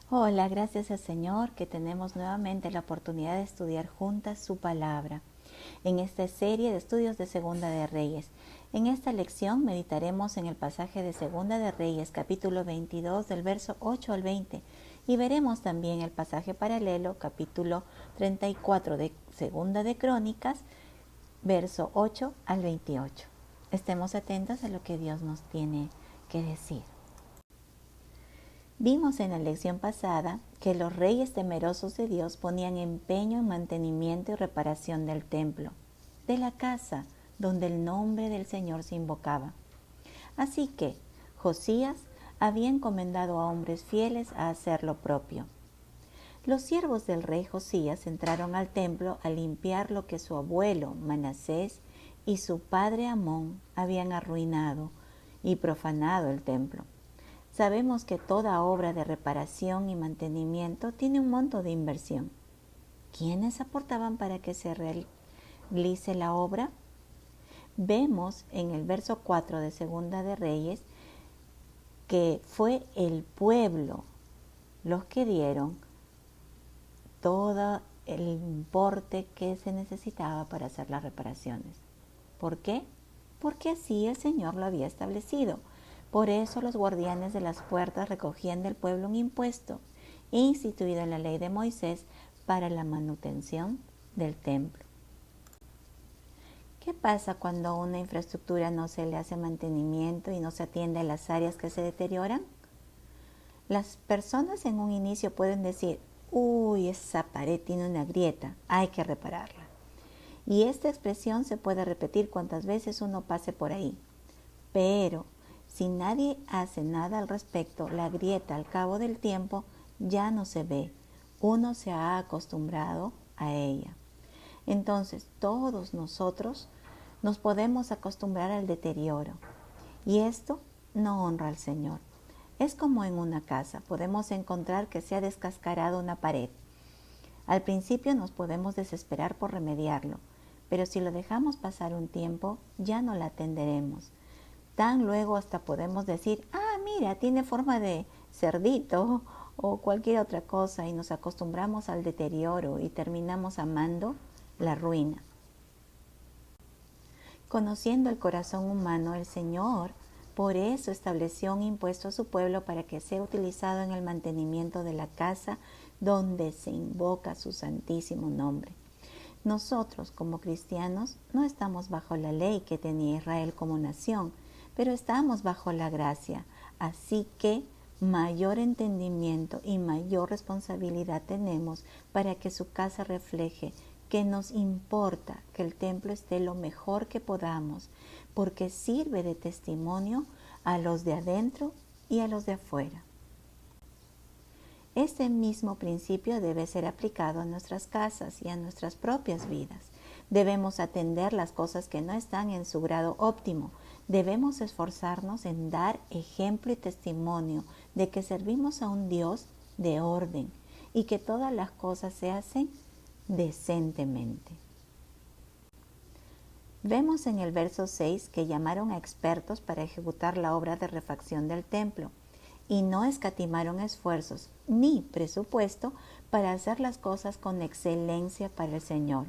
Hola, gracias al Señor que tenemos nuevamente la oportunidad de estudiar juntas su palabra en esta serie de estudios de Segunda de Reyes. En esta lección meditaremos en el pasaje de Segunda de Reyes, capítulo 22, del verso 8 al 20, y veremos también el pasaje paralelo, capítulo 34 de Segunda de Crónicas, verso 8 al 28. Estemos atentos a lo que Dios nos tiene que decir. Vimos en la lección pasada que los reyes temerosos de Dios ponían empeño en mantenimiento y reparación del templo, de la casa donde el nombre del Señor se invocaba. Así que Josías había encomendado a hombres fieles a hacer lo propio. Los siervos del rey Josías entraron al templo a limpiar lo que su abuelo Manasés y su padre Amón habían arruinado y profanado el templo. Sabemos que toda obra de reparación y mantenimiento tiene un monto de inversión. ¿Quiénes aportaban para que se realice la obra? Vemos en el verso 4 de Segunda de Reyes que fue el pueblo los que dieron todo el importe que se necesitaba para hacer las reparaciones. ¿Por qué? Porque así el Señor lo había establecido. Por eso los guardianes de las puertas recogían del pueblo un impuesto instituido en la ley de Moisés para la manutención del templo. ¿Qué pasa cuando a una infraestructura no se le hace mantenimiento y no se atiende a las áreas que se deterioran? Las personas en un inicio pueden decir, uy, esa pared tiene una grieta, hay que repararla. Y esta expresión se puede repetir cuantas veces uno pase por ahí. Pero si nadie hace nada al respecto, la grieta al cabo del tiempo ya no se ve. Uno se ha acostumbrado a ella. Entonces, todos nosotros nos podemos acostumbrar al deterioro. Y esto no honra al Señor. Es como en una casa. Podemos encontrar que se ha descascarado una pared. Al principio nos podemos desesperar por remediarlo, pero si lo dejamos pasar un tiempo, ya no la atenderemos. Tan luego hasta podemos decir, mira, tiene forma de cerdito o cualquier otra cosa y nos acostumbramos al deterioro y terminamos amando la ruina. Conociendo el corazón humano, el Señor por eso estableció un impuesto a su pueblo para que sea utilizado en el mantenimiento de la casa donde se invoca su santísimo nombre. Nosotros, como cristianos, no estamos bajo la ley que tenía Israel como nación, pero estamos bajo la gracia. Así que mayor entendimiento y mayor responsabilidad tenemos para que su casa refleje que nos importa que el templo esté lo mejor que podamos, porque sirve de testimonio a los de adentro y a los de afuera. Este mismo principio debe ser aplicado a nuestras casas y a nuestras propias vidas. Debemos atender las cosas que no están en su grado óptimo. Debemos esforzarnos en dar ejemplo y testimonio de que servimos a un Dios de orden y que todas las cosas se hacen decentemente. Vemos en el verso 6 que llamaron a expertos para ejecutar la obra de refacción del templo y no escatimaron esfuerzos ni presupuesto para hacer las cosas con excelencia para el Señor.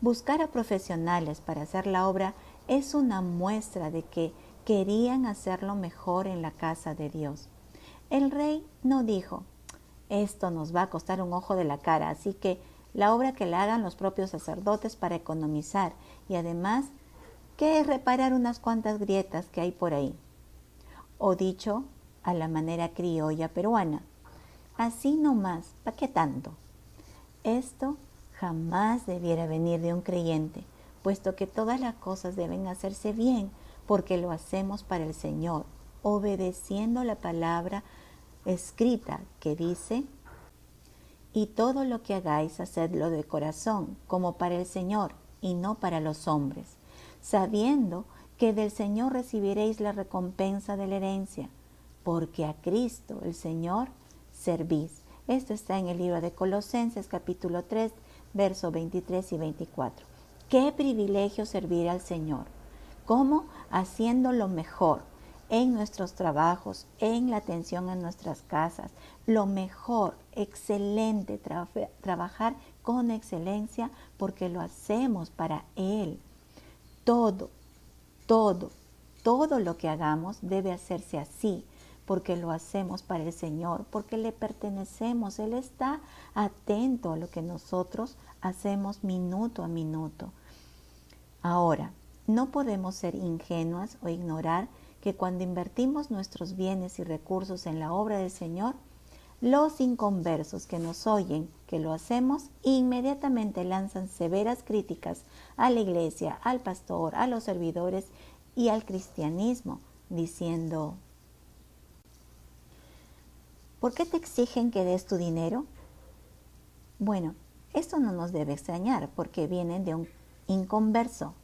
Buscar a profesionales para hacer la obra es una muestra de que querían hacerlo mejor en la casa de Dios. El rey no dijo, esto nos va a costar un ojo de la cara, así que la obra que la hagan los propios sacerdotes para economizar y además que es reparar unas cuantas grietas que hay por ahí. O dicho a la manera criolla peruana, así nomás, ¿para qué tanto? Esto jamás debiera venir de un creyente, puesto que todas las cosas deben hacerse bien, porque lo hacemos para el Señor, obedeciendo la palabra escrita que dice, y todo lo que hagáis, hacedlo de corazón, como para el Señor, y no para los hombres, sabiendo que del Señor recibiréis la recompensa de la herencia, porque a Cristo el Señor servís. Esto está en el libro de Colosenses capítulo 3, versos 23 y 24. Qué privilegio servir al Señor. ¿Cómo? Haciendo lo mejor. en nuestros trabajos, en la atención en nuestras casas. Lo mejor, excelente, trabajar con excelencia porque lo hacemos para Él. Todo, todo lo que hagamos debe hacerse así, porque lo hacemos para el Señor, porque le pertenecemos. Él está atento a lo que nosotros hacemos minuto a minuto. Ahora, no podemos ser ingenuas o ignorar que cuando invertimos nuestros bienes y recursos en la obra del Señor, los inconversos que nos oyen que lo hacemos inmediatamente lanzan severas críticas a la iglesia, al pastor, a los servidores y al cristianismo, diciendo: ¿por qué te exigen que des tu dinero? Bueno, esto no nos debe extrañar porque vienen de un inconverso.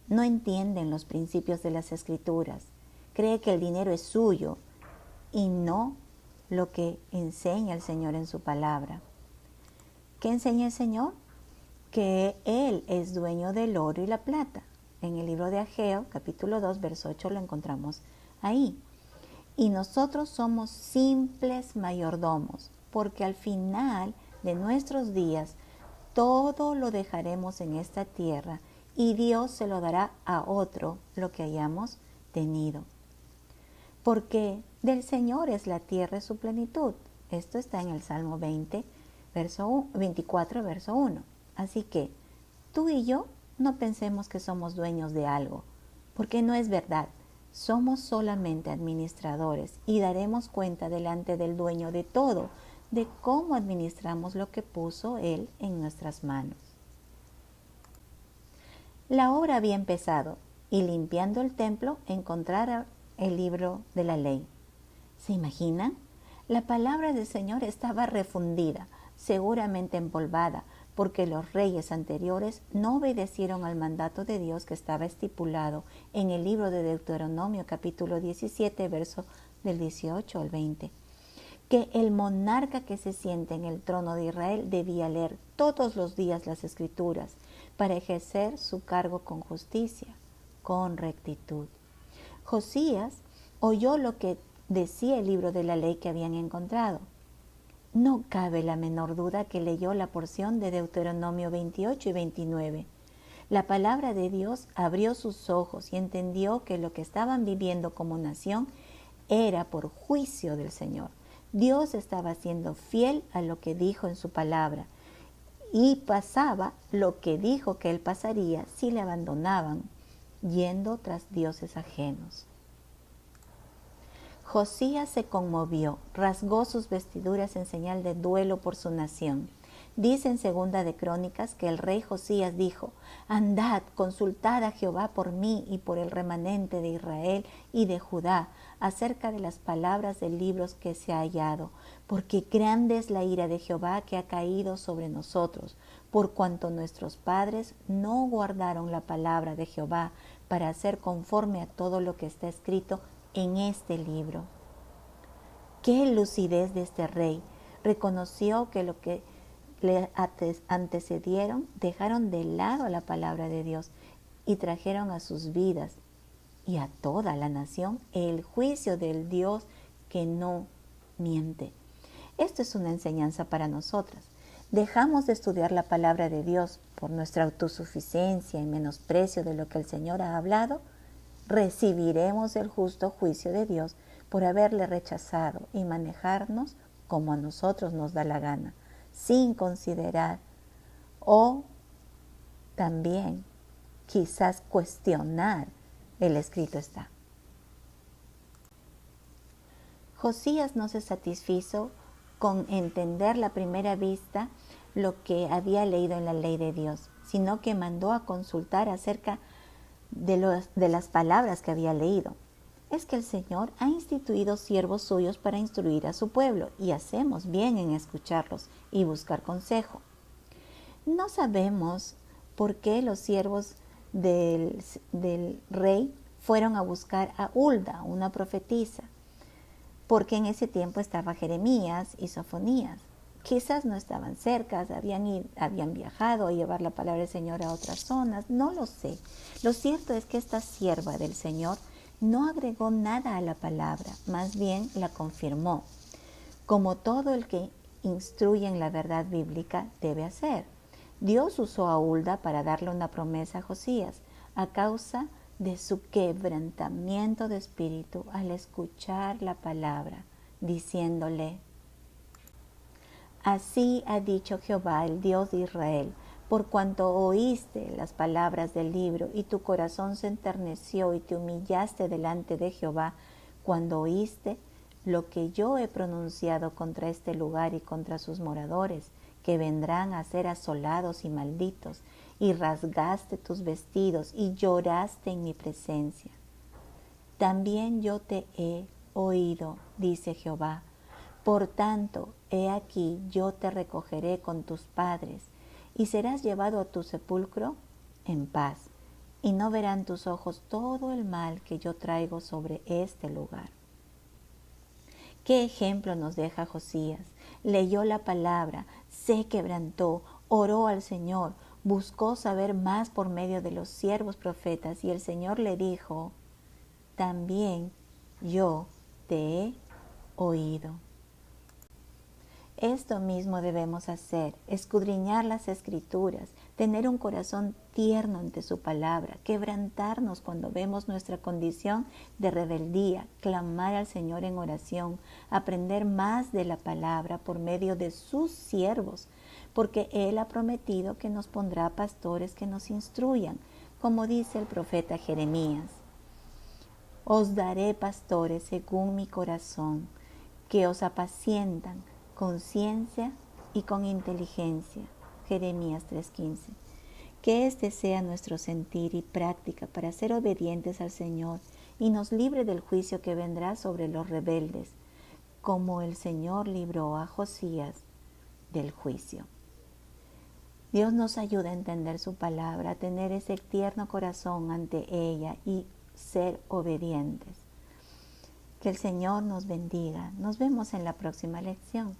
No entienden los principios de las Escrituras. Cree que el dinero es suyo y no lo que enseña el Señor en su palabra. ¿Qué enseña el Señor? Que Él es dueño del oro y la plata. En el libro de Ageo, capítulo 2, verso 8, lo encontramos ahí. Y nosotros somos simples mayordomos, porque al final de nuestros días todo lo dejaremos en esta tierra y Dios se lo dará a otro lo que hayamos tenido. Porque del Señor es la tierra y su plenitud. Esto está en el Salmo 24, verso 1. Así que tú y yo no pensemos que somos dueños de algo, porque no es verdad. Somos solamente administradores y daremos cuenta delante del dueño de todo, de cómo administramos lo que puso Él en nuestras manos. La obra había empezado y limpiando el templo encontrara el libro de la ley. ¿Se imaginan? La palabra del Señor estaba refundida, seguramente empolvada, porque los reyes anteriores no obedecieron al mandato de Dios que estaba estipulado en el libro de Deuteronomio capítulo 17, verso del 18 al 20. Que el monarca que se siente en el trono de Israel debía leer todos los días las Escrituras para ejercer su cargo con justicia, con rectitud. Josías oyó lo que decía el libro de la ley que habían encontrado. No cabe la menor duda que leyó la porción de Deuteronomio 28 y 29. La palabra de Dios abrió sus ojos y entendió que lo que estaban viviendo como nación era por juicio del Señor. Dios estaba siendo fiel a lo que dijo en su palabra y pasaba lo que dijo que él pasaría si le abandonaban, yendo tras dioses ajenos. Josías se conmovió, rasgó sus vestiduras en señal de duelo por su nación. Dice en Segunda de Crónicas que el rey Josías dijo: andad, consultad a Jehová por mí y por el remanente de Israel y de Judá acerca de las palabras del libro que se ha hallado, porque grande es la ira de Jehová que ha caído sobre nosotros, por cuanto nuestros padres no guardaron la palabra de Jehová para hacer conforme a todo lo que está escrito en este libro. Qué lucidez de este rey. Reconoció que lo que le antecedieron dejaron de lado la palabra de Dios y trajeron a sus vidas y a toda la nación el juicio del Dios que no miente. Esto es una enseñanza para nosotras. Dejamos de estudiar la palabra de Dios por nuestra autosuficiencia y menosprecio de lo que el Señor ha hablado. Recibiremos el justo juicio de Dios por haberle rechazado y manejarnos como a nosotros nos da la gana, sin considerar o también quizás cuestionar el escrito está. Josías no se satisfizo con entender la primera vista lo que había leído en la ley de Dios, sino que mandó a consultar acerca de las palabras que había leído. Es que el Señor ha instituido siervos suyos para instruir a su pueblo y hacemos bien en escucharlos y buscar consejo. No sabemos por qué los siervos del rey fueron a buscar a Hulda, una profetisa, porque en ese tiempo estaba Jeremías y Sofonías. Quizás no estaban cerca, habían viajado a llevar la palabra del Señor a otras zonas, no lo sé. Lo cierto es que esta sierva del Señor No agregó nada a la palabra, más bien la confirmó, como todo el que instruye en la verdad bíblica debe hacer. Dios usó a Hulda para darle una promesa a Josías a causa de su quebrantamiento de espíritu al escuchar la palabra, diciéndole: Así ha dicho Jehová, el Dios de Israel, por cuanto oíste las palabras del libro y tu corazón se enterneció y te humillaste delante de Jehová cuando oíste lo que yo he pronunciado contra este lugar y contra sus moradores, que vendrán a ser asolados y malditos, y rasgaste tus vestidos y lloraste en mi presencia. También yo te he oído, dice Jehová. Por tanto, he aquí, yo te recogeré con tus padres, y serás llevado a tu sepulcro en paz, y no verán tus ojos todo el mal que yo traigo sobre este lugar. ¿Qué ejemplo nos deja Josías? Leyó la palabra, se quebrantó, oró al Señor, buscó saber más por medio de los siervos profetas, y el Señor le dijo: también yo te he oído. Esto mismo debemos hacer: escudriñar las Escrituras, tener un corazón tierno ante su palabra, quebrantarnos cuando vemos nuestra condición de rebeldía, clamar al Señor en oración, aprender más de la palabra por medio de sus siervos, porque Él ha prometido que nos pondrá pastores que nos instruyan, como dice el profeta Jeremías. Os daré pastores según mi corazón, que os apacientan con ciencia y con inteligencia. Jeremías 3:15. Que este sea nuestro sentir y práctica para ser obedientes al Señor y nos libre del juicio que vendrá sobre los rebeldes, como el Señor libró a Josías del juicio. Dios nos ayuda a entender su palabra, a tener ese tierno corazón ante ella y ser obedientes. Que el Señor nos bendiga. Nos vemos en la próxima lección.